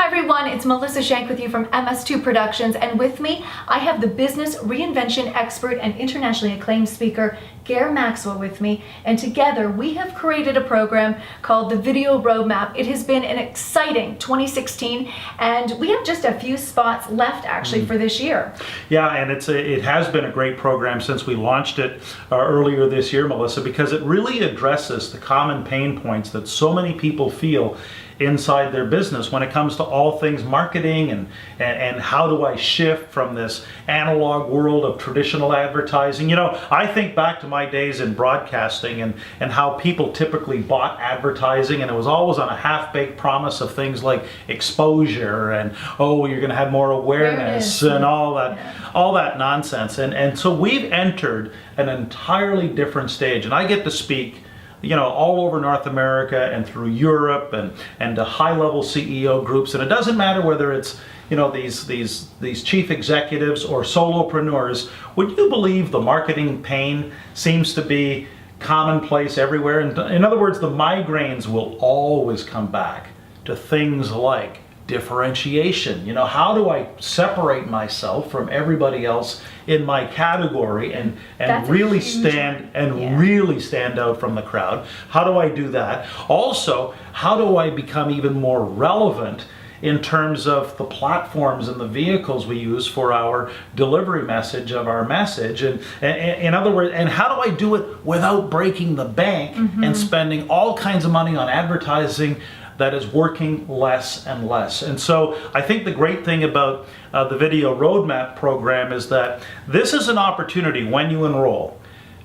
Hi everyone, it's Melissa Shank with you from MS2 Productions, and with me I have the business reinvention expert and internationally acclaimed speaker Gare Maxwell with me, and together we have created a program called the Video Roadmap. It has been an exciting 2016 and we have just a few spots left actually for this year. Yeah, and it has been a great program since we launched it earlier this year, Melissa, because it really addresses the common pain points that so many people feel inside their business when it comes to all things marketing and how do I shift from this analog world of traditional advertising. You know, I think back to my days in broadcasting and how people typically bought advertising, and it was always on a half-baked promise of things like exposure and, oh, you're going to have more awareness and all that nonsense. And so we've entered an entirely different stage, and I get to speak, you know, all over North America and through Europe and to high-level CEO groups. And it doesn't matter whether it's, you know, these chief executives or solopreneurs. Would you believe the marketing pain seems to be commonplace everywhere? And in other words, the migraines will always come back to things like differentiation. You know, how do I separate myself from everybody else in my category and really stand out from the crowd? How do I do that? Also, how do I become even more relevant in terms of the platforms and the vehicles we use for our delivery message of our message? And in other words, and how do I do it without breaking the bank and spending all kinds of money on advertising that is working less and less? And so I think the great thing about the Video Roadmap program is that this is an opportunity when you enroll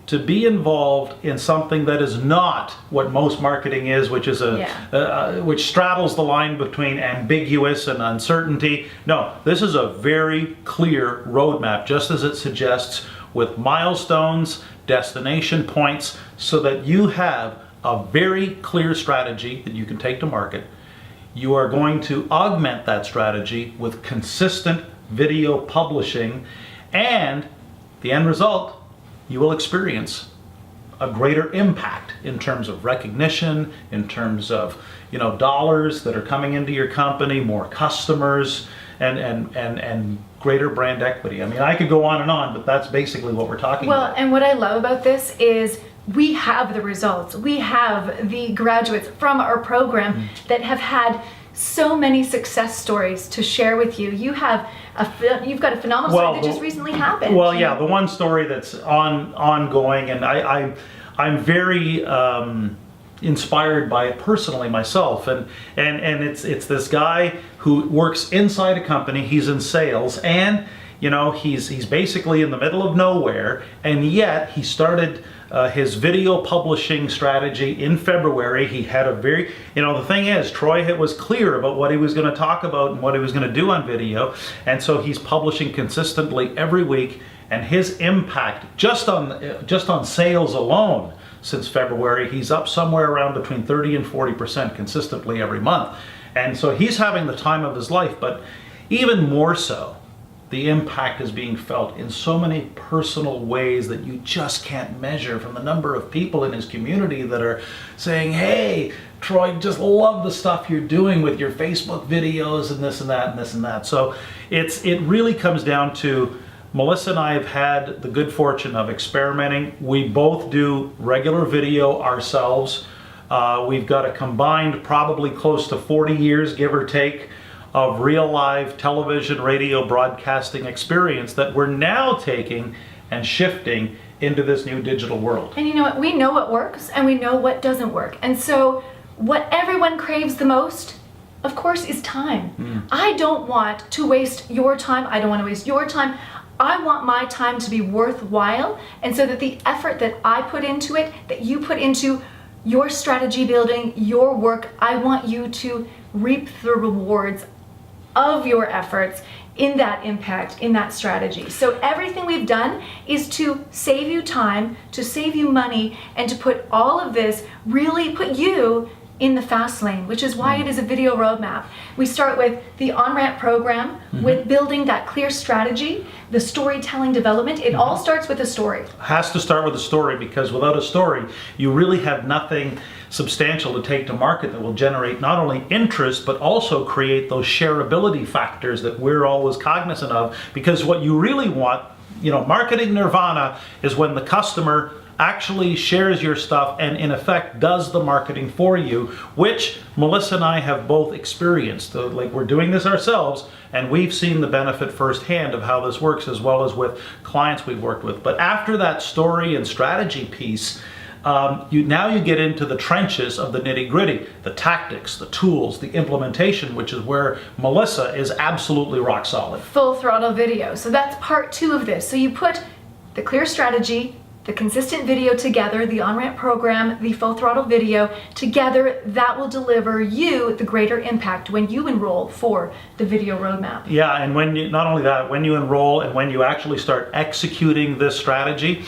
to be involved in something that is not what most marketing is, which is which straddles the line between ambiguous and uncertainty. No, this is a very clear roadmap, just as it suggests, with milestones, destination points, so that you have a very clear strategy that you can take to market. You are going to augment that strategy with consistent video publishing, and the end result, you will experience a greater impact in terms of recognition, in terms of, you know, dollars that are coming into your company, more customers, and greater brand equity. I mean, I could go on, but that's basically what we're talking about. Well, and what I love about this is we have the results. We have the graduates from our program that have had so many success stories to share with you. You've got a phenomenal story that just recently happened. Well, yeah, the one story that's ongoing, and I'm very inspired by it personally myself, and it's this guy who works inside a company. He's in sales, and you know, he's basically in the middle of nowhere, and yet he started his video publishing strategy in February. He had a very, you know, the thing is, Troy was clear about what he was going to talk about and what he was going to do on video, and so he's publishing consistently every week, and his impact just on sales alone since February, he's up somewhere around between 30 and 40% consistently every month. And so he's having the time of his life, but even more so, the impact is being felt in so many personal ways that you just can't measure, from the number of people in his community that are saying, hey, Troy, just love the stuff you're doing with your Facebook videos and this and that and this and that. So it really comes down to, Melissa and I have had the good fortune of experimenting. We both do regular video ourselves. We've got a combined probably close to 40 years, give or take, of real live television, radio broadcasting experience that we're now taking and shifting into this new digital world. And you know what? We know what works and we know what doesn't work. And so what everyone craves the most, of course, is time. I don't want to waste your time. I don't want to waste your time. I want my time to be worthwhile, and so that the effort that I put into it, that you put into your strategy building, your work, I want you to reap the rewards of your efforts in that impact, in that strategy. So everything we've done is to save you time, to save you money, and to put all of this, really put you in the fast lane, which is why it is a video roadmap. We start with the on-ramp program, with building that clear strategy, the storytelling development. It all starts with a story. Has to start with a story, because without a story, you really have nothing substantial to take to market that will generate not only interest but also create those shareability factors that we're always cognizant of. Because what you really want, marketing nirvana is when the customer actually shares your stuff and in effect does the marketing for you, which Melissa and I have both experienced. Like, we're doing this ourselves and we've seen the benefit firsthand of how this works, as well as with clients we've worked with. But after that story and strategy piece, you get into the trenches of the nitty-gritty, the tactics, the tools, the implementation, which is where Melissa is absolutely rock solid. Full throttle video. So that's part 2 of this. So you put the clear strategy, the consistent video together, the on-ramp program, the full throttle video together. That will deliver you the greater impact when you enroll for the video roadmap. Yeah, and not only that, when you enroll and when you actually start executing this strategy,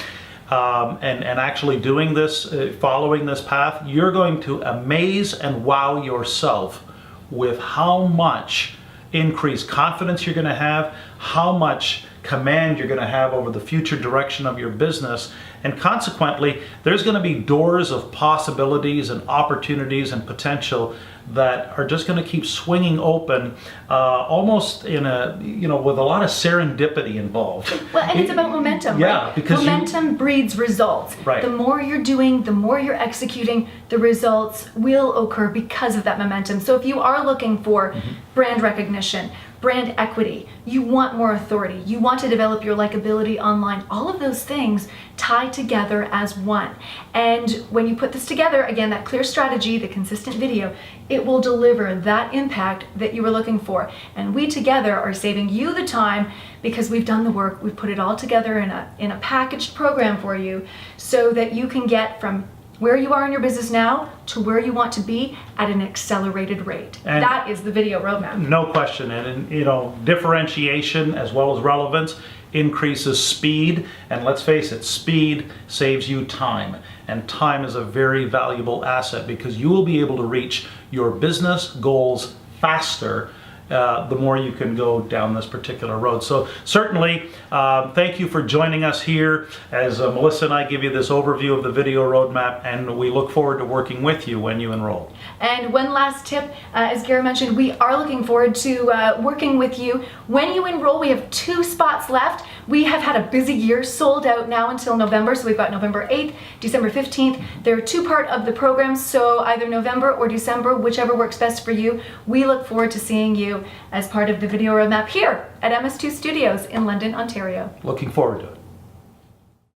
and actually doing this, following this path, you're going to amaze and wow yourself with how much increased confidence you're going to have, how much command you're going to have over the future direction of your business, and consequently there's going to be doors of possibilities and opportunities and potential that are just going to keep swinging open, almost in with a lot of serendipity involved. Well, and it's about momentum. Yeah, right? because momentum breeds results. Right. The more you're doing, the more you're executing, the results will occur because of that momentum. So if you are looking for brand recognition, brand equity, you want more authority, you want to develop your likability online, all of those things tie together as one. And when you put this together, again, that clear strategy, the consistent video, it will deliver that impact that you were looking for. And we together are saving you the time because we've done the work, we've put it all together in a packaged program for you so that you can get from where you are in your business now to where you want to be at an accelerated rate. And that is the video roadmap. No question. And differentiation as well as relevance increases speed. And let's face it, speed saves you time. And time is a very valuable asset because you will be able to reach your business goals faster the more you can go down this particular road. So certainly, thank you for joining us here as Melissa and I give you this overview of the video roadmap, and we look forward to working with you when you enroll. And one last tip, as Gary mentioned, we are looking forward to working with you. When you enroll, we have 2 spots left. We have had a busy year, sold out now until November, so we've got November 8th, December 15th. They're 2 part of the program, so either November or December, whichever works best for you. We look forward to seeing you as part of the video roadmap here at MS2 Studios in London, Ontario. Looking forward to it.